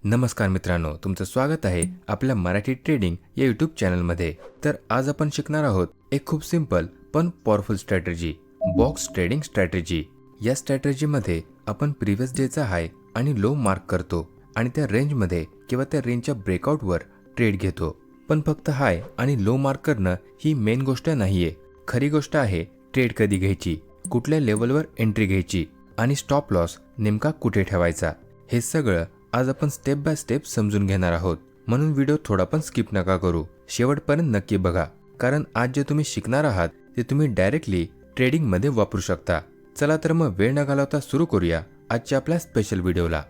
नमस्कार मित्रांनो, तुमचं स्वागत आहे आपल्या मराठी ट्रेडिंग या यूट्यूब चॅनलमध्ये। तर आज आपण शिकणार आहोत एक खूप सिंपल पण powerful strategy, box trading strategy. या स्ट्रॅटेजीमध्ये आपण प्रीवियस डेचा हाय आणि लो मार्क करतो आणि त्या रेंजमध्ये किंवा त्या रेंजच्या ब्रेकआउटवर ट्रेड घेतो। पण फक्त हाय आणि लो मार्क करणं ही मेन गोष्ट नाहीये। खरी गोष्ट आहे ट्रेड कधी घ्यायची, कुठल्या लेवलवर एंट्री घ्यायची आणि स्टॉप लॉस नेमका कुठे ठेवायचा, हे सगळं आज आपण स्टेप बाय स्टेप समजून घेणार आहोत। म्हणून व्हिडिओ थोडा पण स्किप नका करू, शेवटपर्यंत नक्की बघा, कारण आज जे तुम्ही शिकणार आहात ते तुम्ही डायरेक्टली ट्रेडिंग मध्ये वापरू शकता। चला तर मग वेळ न घालवता सुरू करूया आजच्या आपल्या स्पेशल व्हिडिओला।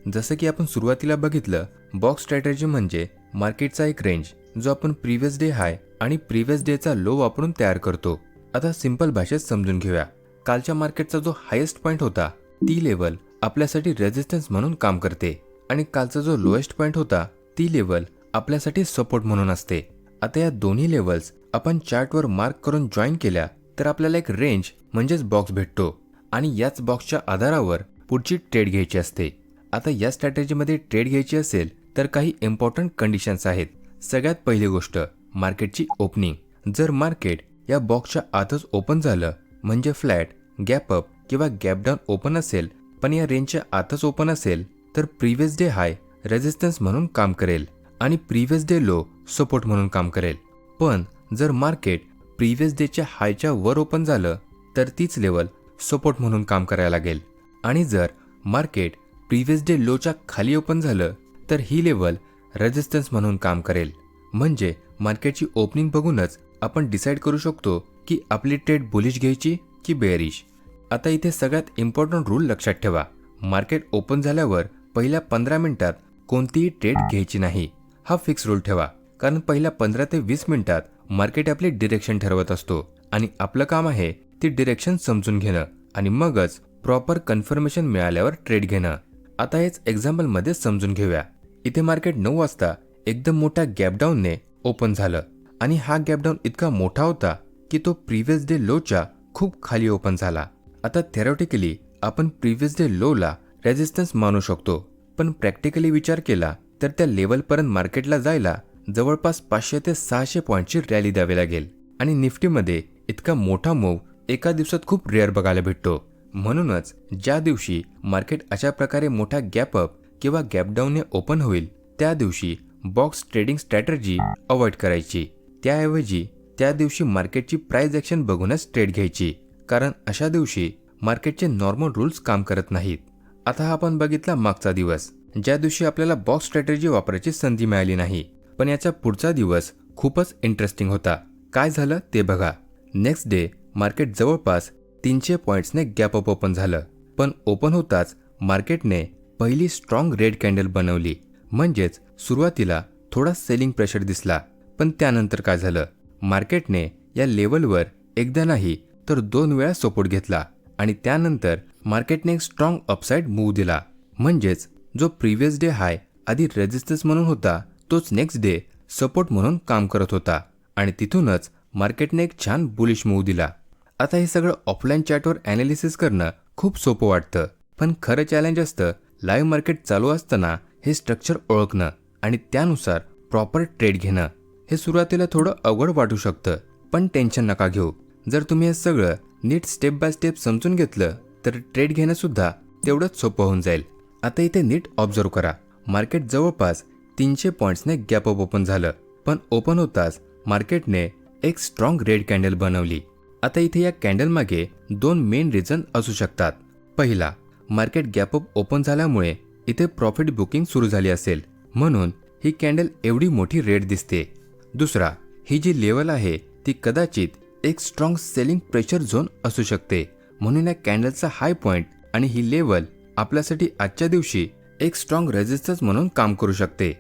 जसं की आपण सुरुवातीला बघितलं, बॉक्स स्ट्रॅटेजी म्हणजे मार्केटचा एक रेंज जो आपण प्रीवियस डे हाय आणि प्रीवियस डेचा लो वापरून तयार करतो। आता सिंपल भाषेत समजून घेऊया। कालच्या मार्केटचा जो हायेस्ट पॉइंट होता ती लेवल आपल्यासाठी रेजिस्टन्स म्हणून काम करते आणि कालचा जो लोएस्ट पॉइंट होता ती लेवल आपल्यासाठी सपोर्ट म्हणून असते। आता या दोन्ही लेवल्स आपण चार्टवर मार्क करून जॉईन केल्या तर आपल्याला एक रेंज म्हणजेच बॉक्स भेटतो आणि याच बॉक्सच्या आधारावर पुढची ट्रेड घ्यायची असते। आता या स्ट्रॅटेजीमध्ये ट्रेड घ्यायची असेल तर काही इम्पॉर्टंट कंडिशन्स आहेत। सगळ्यात पहिली गोष्ट, मार्केटची ओपनिंग। जर मार्केट या बॉक्सच्या आतच ओपन झालं म्हणजे फ्लॅट, गॅप अप किंवा गॅप डाऊन ओपन असेल, पण या रेंजच्या आतच ओपन असेल तर प्रीवियस डे हाय रेजिस्टन्स म्हणून काम करेल आणि प्रीवियस डे लो सपोर्ट म्हणून काम करेल। पण जर मार्केट प्रीवियस डेच्या हायच्या वर ओपन झालं तर तीच लेवल सपोर्ट म्हणून काम करायला लागेल आणि जर मार्केट प्रीवियस डे लोच्या खाली ओपन झालं तर ही लेवल रेजिस्टन्स म्हणून काम करेल। म्हणजे मार्केटची ओपनिंग बघूनच आपण डिसाईड करू शकतो की आपली ट्रेड बुलिश घ्यायची की बेअरिश। आता इथे सगळ्यात इम्पॉर्टंट रूल लक्षात ठेवा, मार्केट ओपन झाल्यावर पहिल्या 15 मिनिटात कोणतीही ट्रेड घ्यायची नाही। हा फिक्स रूल ठेवा, कारण पहिल्या 15 ते 20 मिनिटात मार्केट आपली डिरेक्शन ठरवत असतो आणि आपलं काम आहे ती डिरेक्शन समजून घेणं आणि मगच प्रॉपर कन्फर्मेशन मिळाल्यावर ट्रेड घेणं। आता हेच एक्झाम्पल मध्ये समजून घेऊया। इथे मार्केट 9 वाजता एकदम मोठ्या गॅप डाऊनने ओपन झालं आणि हा गॅप डाऊन इतका मोठा होता की तो प्रीवियस डे लोच्या खूप खाली ओपन झाला। आता थेरॉटिकली आपण प्रीवियस डे लोला रेजिस्टन्स मानू शकतो, पण प्रॅक्टिकली विचार केला तर त्या लेवलपर्यंत मार्केटला जायला जवळपास 500 ते 600 पॉईंटची रॅली द्यावी लागेल आणि निफ्टीमध्ये इतका मोठा मूव्ह एका दिवसात खूप रेअर बघायला भेटतो। म्हणूनच ज्या दिवशी मार्केट अशा प्रकारे मोठा गॅप अप किंवा गॅप डाऊनने ओपन होईल त्या दिवशी बॉक्स ट्रेडिंग स्ट्रॅटेजी अवॉइड करायची। त्याऐवजी त्या दिवशी मार्केटची प्राइस ॲक्शन बघूनच ट्रेड घ्यायची, कारण अशा दिवशी मार्केटचे नॉर्मल रूल्स काम करत नाहीत। आता हा आपण बघितला मागचा दिवस, ज्या दिवशी आपल्याला बॉक्स स्ट्रॅटेजी वापरायची संधी मिळाली नाही, पण याचा पुढचा दिवस खूपच इंटरेस्टिंग होता। काय झालं ते बघा। नेक्स्ट डे मार्केट जवळपास 300 पॉईंट्सने गॅप अप ओपन झालं, पण ओपन होताच मार्केटने पहिली स्ट्रॉंग रेड कॅन्डल बनवली। म्हणजेच सुरुवातीला थोडा सेलिंग प्रेशर दिसला, पण त्यानंतर काय झालं, मार्केटने या लेवलवर एकदा नाही तर 2 वेळा सपोर्ट घेतला आणि त्यानंतर मार्केटने एक स्ट्रॉंग अपसाइड मूव्ह दिला। म्हणजेच जो प्रीवियस डे हाय आधी रेजिस्टन्स म्हणून होता तोच नेक्स्ट डे सपोर्ट म्हणून काम करत होता आणि तिथूनच मार्केटने एक छान बुलिश मूव्ह दिला। आता हे सगळं ऑफलाईन चार्टवर ॲनालिसिस करणं खूप सोपं वाटतं, पण खरं चॅलेंज असतं लाईव्ह मार्केट चालू असताना हे स्ट्रक्चर ओळखणं आणि त्यानुसार प्रॉपर ट्रेड घेणं। हे सुरुवातीला थोडं अवघड वाटू शकतं, पण टेन्शन नका घेऊ। जर तुम्ही हे सगळं नीट स्टेप बाय स्टेप समजून घेतलं तर ट्रेड घेणं सुद्धा तेवढंच सोपं होऊन जाईल। आता इथे नीट ऑब्झर्व करा, मार्केट जवळपास 300 पॉईंट्सने गॅप अप ओपन झालं, पण ओपन होताच मार्केटने एक स्ट्रॉंग रेड कॅन्डल बनवली। आता इथे या कॅन्डल मागे 2 मेन रिझन असू शकतात। पहिला, मार्केट गॅप अप ओपन झाल्यामुळे इथे प्रॉफिट बुकिंग सुरू झाली असेल, म्हणून ही कॅन्डल एवढी मोठी रेड दिसते। दुसरा, ही जी लेवल आहे ती कदाचित एक स्ट्रॉंग सेलिंग प्रेशर झोन असू शकते, म्हणून या कॅन्डलचा हाय पॉइंट आणि ही लेवल आपल्यासाठी आजच्या दिवशी एक स्ट्रॉंग रेजिस्टन्स म्हणून काम करू शकते।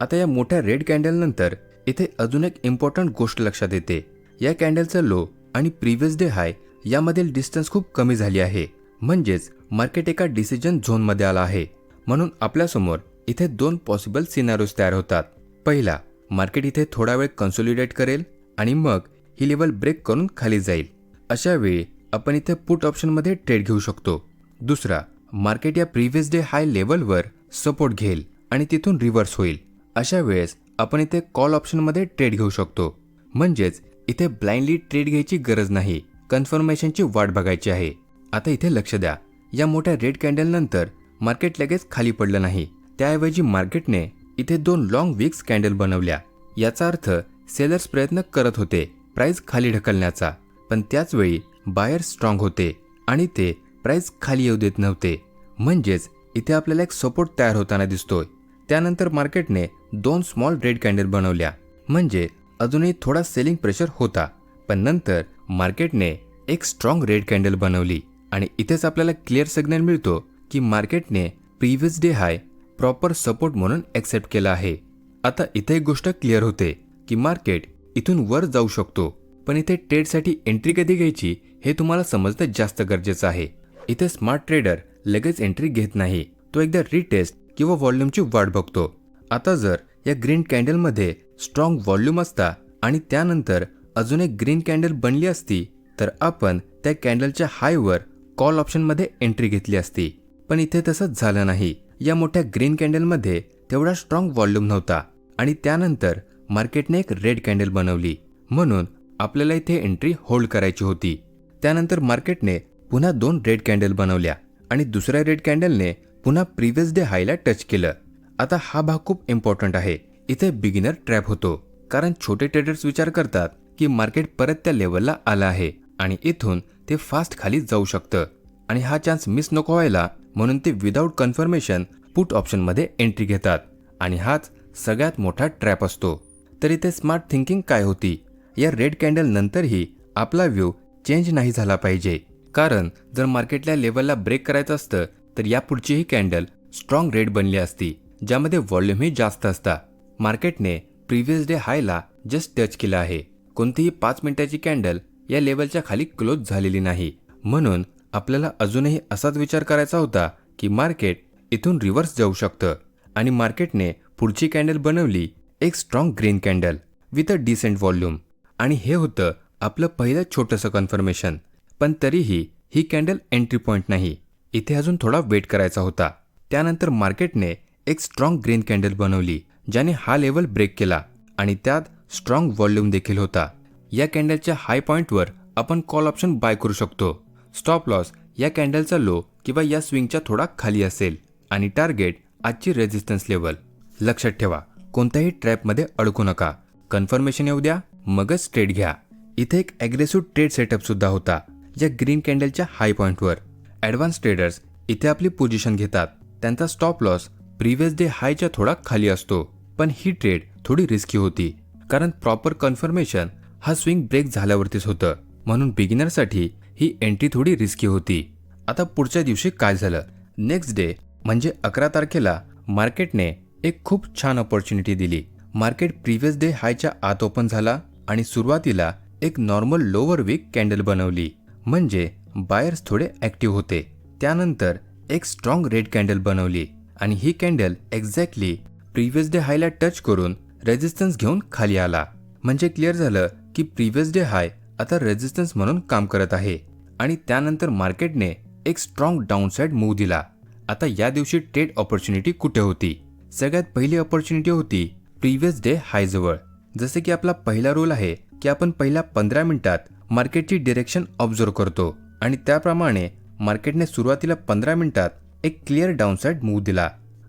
आता या मोठ्या रेड कॅन्डल नंतर इथे अजून एक इम्पॉर्टंट गोष्ट लक्षात येते, या कॅन्डलचा लो आणि प्रीवियस डे हाय यामधील डिस्टन्स खूप कमी झाली आहे। म्हणजेच मार्केट एका डिसिजन झोनमध्ये आला आहे। म्हणून आपल्यासमोर इथे 2 पॉसिबल सिनारिओज तयार होतात। पहिला, मार्केट इथे थोडा वेळ कन्सोलिडेट करेल आणि मग ही लेवल ब्रेक करून खाली जाईल। अशा वेळी आपण इथे पुट ऑप्शनमध्ये ट्रेड घेऊ शकतो। दुसरा, मार्केट या प्रीवियस डे हाय लेवलवर सपोर्ट घेईल आणि तिथून रिव्हर्स होईल. अशा वेळेस आपण इथे कॉल ऑप्शनमध्ये ट्रेड घेऊ शकतो. म्हणजेच इथे ब्लाइंडली ट्रेड घ्यायची गरज नाही, कन्फर्मेशनची वाट बघायची आहे. आता इथे लक्ष द्या, या मोठ्या रेड कॅन्डल नंतर मार्केट लगेच खाली पडलं नाही. त्याऐवजी मार्केटने इथे 2 लॉंग विक्स कॅन्डल बनवल्या. याचा अर्थ सेलर्स प्रयत्न करत होते प्राइस खाली ढकलण्याचा, पण त्याच वेळी बायर्स स्ट्रॉंग होते आणि ते प्राइस खाली येऊ देत नव्हते. म्हणजेच इथे आपल्याला एक सपोर्ट तयार होताना दिसतोय. त्यानंतर मार्केटने 2 स्मॉल रेड कॅन्डल बनवल्या, म्हणजे अजूनही थोडा सेलिंग प्रेशर होता. पण नंतर मार्केटने एक स्ट्रॉंग रेड कॅन्डल बनवली आणि इथेच आपल्याला क्लिअर सिग्नल मिळतो की मार्केटने प्रीवियस डे हाय प्रॉपर सपोर्ट म्हणून एक्सेप्ट केला आहे. आता इथे एक गोष्ट क्लिअर होते की मार्केट इथून वर जाऊ शकतो, पण इथे ट्रेडसाठी एंट्री कधी घ्यायची हे तुम्हाला समजणं जास्त गरजेचं आहे. इथे स्मार्ट ट्रेडर लगेच एंट्री घेत नाही, तो एकदा रिटेस्ट किंवा व्हॉल्यूमची वाट बघतो. आता जर या ग्रीन कॅन्डलमध्ये स्ट्रॉंग व्हॉल्यूम असता आणि त्यानंतर अजून एक ग्रीन कॅन्डल बनली असती तर आपण त्या कॅन्डलच्या हायवर कॉल ऑप्शनमध्ये एंट्री घेतली असती. पण इथे तसंच झालं नाही. या मोठ्या ग्रीन कॅन्डलमध्ये तेवढा स्ट्रॉंग व्हॉल्यूम नव्हता आणि त्यानंतर मार्केटने एक रेड कॅन्डल बनवली, म्हणून आपल्याला इथे एंट्री होल्ड करायची होती. त्यानंतर मार्केटने पुन्हा 2 रेड कॅन्डल बनवल्या आणि दुसऱ्या रेड कॅन्डलने पुन्हा प्रीवियस डे हायला टच केलं. आता हा भाग खूप इम्पॉर्टंट आहे. इथे बिगिनर ट्रॅप होतो, कारण छोटे ट्रेडर्स विचार करतात की मार्केट परत त्या लेवलला आलं आहे आणि इथून ते फास्ट खाली जाऊ शकतं आणि हा चान्स मिस नको व्हायला म्हणून ते विदाऊट कन्फर्मेशन पुट ऑप्शनमध्ये एंट्री घेतात आणि हाच सगळ्यात मोठा ट्रॅप असतो. तर इथे स्मार्ट थिंकिंग काय होती, या रेड कॅन्डल नंतरही आपला व्ह्यू चेंज नाही झाला पाहिजे, कारण जर मार्केटला लेवलला ब्रेक करायचं असतं तर यापुढची ही कॅन्डल स्ट्रॉंग रेड बनली असती, ज्यामध्ये व्हॉल्यूमही जास्त असता. मार्केटने प्रीवियस डे हायला जस्ट टच केला आहे. कोणतीही 5 मिनिटाची कॅन्डल या लेवलच्या खाली क्लोज झालेली नाही, म्हणून आपल्याला अजूनही असाच विचार करायचा होता की मार्केट इथून रिव्हर्स जाऊ शकतं आणि मार्केटने पुढची कॅन्डल बनवली एक strong green candle with a decent volume आणि हे होतं आपलं पहिलं छोटंसं कन्फर्मेशन. पण तरीही ही कॅन्डल एंट्री पॉईंट नाही, इथे अजून थोडा वेट करायचा होता. त्यानंतर मार्केटने एक स्ट्रॉंग ग्रीन कॅन्डल बनवली ज्याने हा लेवल ब्रेक केला आणि त्यात स्ट्रॉंग व्हॉल्यूम देखील होता. या कॅन्डलच्या हाय पॉईंटवर आपण कॉल ऑप्शन बाय करू शकतो. स्टॉप लॉस या कॅन्डलचा लो किंवा या स्विंगच्या थोडा खाली असेल आणि टार्गेट आजची रेझिस्टन्स लेवल. लक्षात ठेवा, कोणत्याही ट्रॅपमध्ये अडकू नका. कन्फर्मेशन येऊ द्या मगच ट्रेड घ्या. इथे एक ॲग्रेसिव्ह ट्रेड सेटअप सुद्धा होता या ग्रीन कॅन्डलच्या हाय पॉईंटवर. ॲडव्हान्स ट्रेडर्स इथे आपली पोझिशन घेतात. त्यांचा स्टॉप लॉस प्रीवियस डे हायच्या थोडा खाली असतो, पण ही ट्रेड थोडी रिस्की होती कारण प्रॉपर कन्फर्मेशन हा स्विंग ब्रेक झाल्यावरतीच होतं, म्हणून बिगिनरसाठी ही एंट्री थोडी रिस्की होती. आता पुढच्या दिवशी काय झालं, नेक्स्ट डे म्हणजे 11 तारखेला मार्केटने एक खूप छान अपॉर्च्युनिटी दिली. मार्केट प्रीवियस डे हायच्या आत ओपन झाला आणि सुरुवातीला एक नॉर्मल लोअर वीक कॅन्डल बनवली, म्हणजे बायर्स थोडे ॲक्टिव्ह होते. त्यानंतर एक स्ट्रॉंग रेड कॅन्डल बनवली आणि ही कॅन्डल एक्झॅक्टली प्रीवियस डे हायला टच करून रेझिस्टन्स घेऊन खाली आला. म्हणजे क्लिअर झालं की प्रीवियस डे हाय आता रेझिस्टन्स म्हणून काम करत आहे आणि त्यानंतर मार्केटने एक स्ट्रॉंग डाऊनसाइड मूव्ह दिला. आता या दिवशी ट्रेड ऑपॉर्च्युनिटी कुठे होती? सगळ्यात पहिली ऑपॉर्च्युनिटी होती प्रीवियस डे हाय जवळ. जसे की आपला पहिला रूल आहे की आपण पहिल्या 15 मिनिटात मार्केटची डिरेक्शन ऑब्झर्व करतो आणि त्याप्रमाणे मार्केटने सुरुवातीला 15 मिनिटात एक क्लिअर डाऊनसाइड मूव्ह दिला.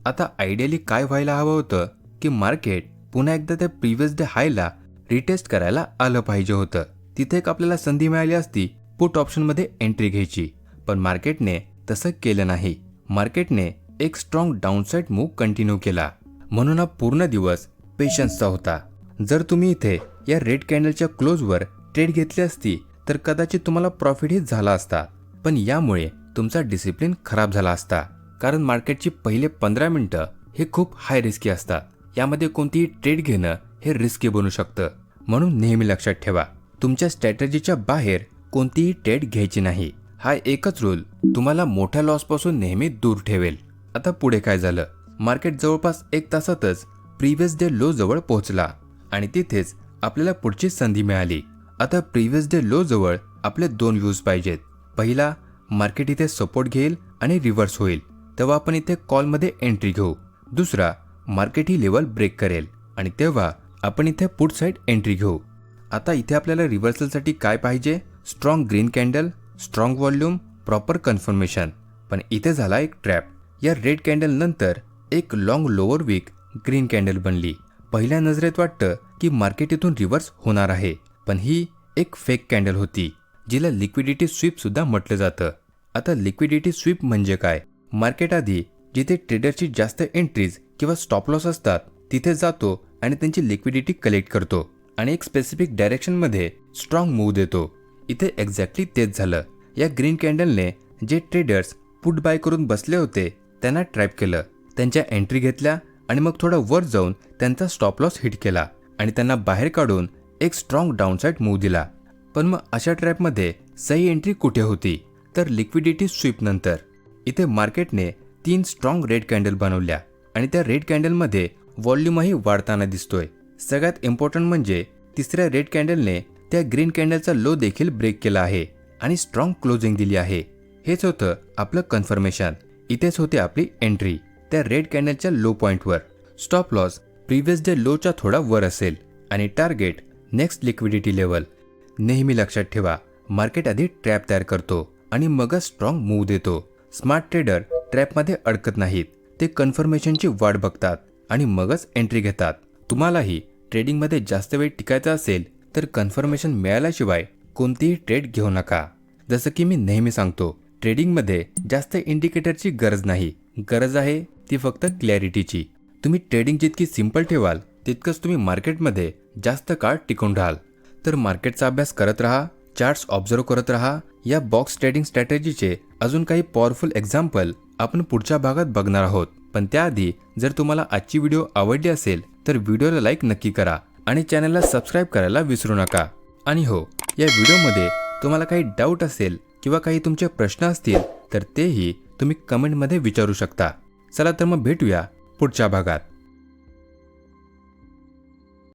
आता आयडियली काय व्हायला हवं होतं की मार्केट पुन्हा एकदा त्या प्रीवियस डे हायला रिटेस्ट करायला आलं पाहिजे होतं. तिथे एक आपल्याला संधी मिळाली असती पुट ऑप्शनमध्ये एंट्री घ्यायची, पण मार्केटने तसं केलं नाही. मार्केटने एक स्ट्रॉंग डाऊनसाइड मूव्ह कंटिन्यू केला, म्हणून हा पूर्ण दिवस पेशन्सचा होता. जर तुम्ही इथे या रेड कॅन्डलच्या क्लोजवर ट्रेड घेतली असती तर कदाचित तुम्हाला प्रॉफिटही झाला असता, पण यामुळे तुमचा डिसिप्लिन खराब झाला असता, कारण मार्केटची पहिले 15 मिनिटं हे खूप हाय रिस्की असतात. यामध्ये कोणतीही ट्रेड घेणं हे रिस्की बनू शकतं, म्हणून नेहमी लक्षात ठेवा तुमच्या स्ट्रॅटेजीच्या बाहेर कोणतीही ट्रेड घ्यायची नाही. हा एकच रूल तुम्हाला मोठ्या लॉसपासून नेहमी दूर ठेवेल. आता पुढे काय झालं, मार्केट जवळपास 1 तासातच प्रीवियस डे लो जवळ पोहोचला आणि तिथेच आपल्याला पुढची संधी मिळाली. आता प्रीवियस डे लो जवळ आपले 2 व्ह्यूज पाहिजेत. पहिला, मार्केट इथे सपोर्ट घेईल आणि रिव्हर्स होईल, तेव्हा आपण इथे कॉलमध्ये एंट्री घेऊ. दुसरा, मार्केट ही लेवल ब्रेक करेल आणि तेव्हा आपण इथे पुट साईड एंट्री घेऊ. आता इथे आपल्याला रिव्हर्सलसाठी काय पाहिजे? Strong green candle, strong volume, proper confirmation. पण इथे झाला एक ट्रॅप. या रेड कॅन्डल नंतर एक long lower wick green candle बनली. पहिल्या नजरेत वाटतं की मार्केट इथून रिव्हर्स होणार आहे, पण ही एक फेक कॅन्डल होती जिला लिक्विडिटी स्वीप सुद्धा म्हटलं जातं. आता लिक्विडिटी स्वीप म्हणजे काय? मार्केट आधी जिथे ट्रेडरची जास्त एंट्रीज किंवा स्टॉप लॉस असतात तिथे जातो आणि त्यांची लिक्विडिटी कलेक्ट करतो आणि एक स्पेसिफिक डायरेक्शनमध्ये स्ट्रॉंग मूव्ह देतो. इथे एक्झॅक्टली तेच झालं. या ग्रीन कॅन्डलने जे ट्रेडर्स पुट बाय करून बसले होते त्यांना ट्रॅप केलं. त्यांच्या एंट्री घेतल्या आणि मग थोडं वर जाऊन त्यांचा स्टॉप लॉस हिट केला आणि त्यांना बाहेर काढून एक स्ट्रॉंग डाऊनसाइड मूव्ह दिला. पण मग अशा ट्रॅपमध्ये सही एंट्री कुठे होती? तर लिक्विडिटी स्वीप नंतर. इथे मार्केटने 3 स्ट्रॉंग रेड कॅन्डल बनवल्या आणि त्या रेड कॅन्डलमध्ये व्हॉल्यूमही वाढताना दिसतोय. सगळ्यात इम्पॉर्टंट म्हणजे तिसऱ्या रेड कॅन्डलने त्या ग्रीन कॅन्डलचा लो देखील ब्रेक केला आहे आणि स्ट्रॉंग क्लोजिंग दिली आहे. हेच होतं आपलं कन्फर्मेशन. इथेच होते आपली एंट्री त्या रेड कॅन्डलच्या लो पॉईंटवर. स्टॉप लॉस प्रिव्हियस डे लोच्या थोडा वर असेल आणि टार्गेट नेक्स्ट लिक्विडिटी लेवल. नेहमी लक्षात ठेवा, मार्केट आधी ट्रॅप तयार करतो आणि मगच स्ट्रॉंग मूव्ह देतो. स्मार्ट ट्रेडर ट्रॅपमध्ये अडकत नाहीत. ते कन्फर्मेशनची वाट बघतात आणि मगच एंट्री घेतात. तुम्हालाही ट्रेडिंगमध्ये जास्त वेळ टिकायचा असेल तर कन्फर्मेशन मिळाल्याशिवाय कोणतीही ट्रेड घेऊ नका. जसं की मी नेहमी सांगतो, ट्रेडिंगमध्ये जास्त इंडिकेटरची गरज नाही. गरज आहे ती फक्त क्लॅरिटीची. तुम्ही ट्रेडिंग जितकी सिंपल ठेवाल तितकंच तुम्ही मार्केटमध्ये जास्त काळ टिकून राहाल. तर मार्केटचा अभ्यास करत राहा, चार्ट्स ऑब्झर्व करत राहा. या बॉक्स ट्रेडिंग स्ट्रॅटेजीचे अजून काही पॉवरफुल एक्झाम्पल आपण पुढच्या भागात बघणार आहोत. पण त्याआधी जर तुम्हाला आजची व्हिडिओ आवडली असेल तर व्हिडिओला लाईक नक्की करा आणि चॅनलला सबस्क्राईब करायला विसरू नका. आणि हो, या व्हिडिओमध्ये तुम्हाला काही डाऊट असेल किंवा काही तुमचे प्रश्न असतील तर तेही तुम्ही कमेंटमध्ये विचारू शकता. चला तर मग भेटूया पुढच्या भागात.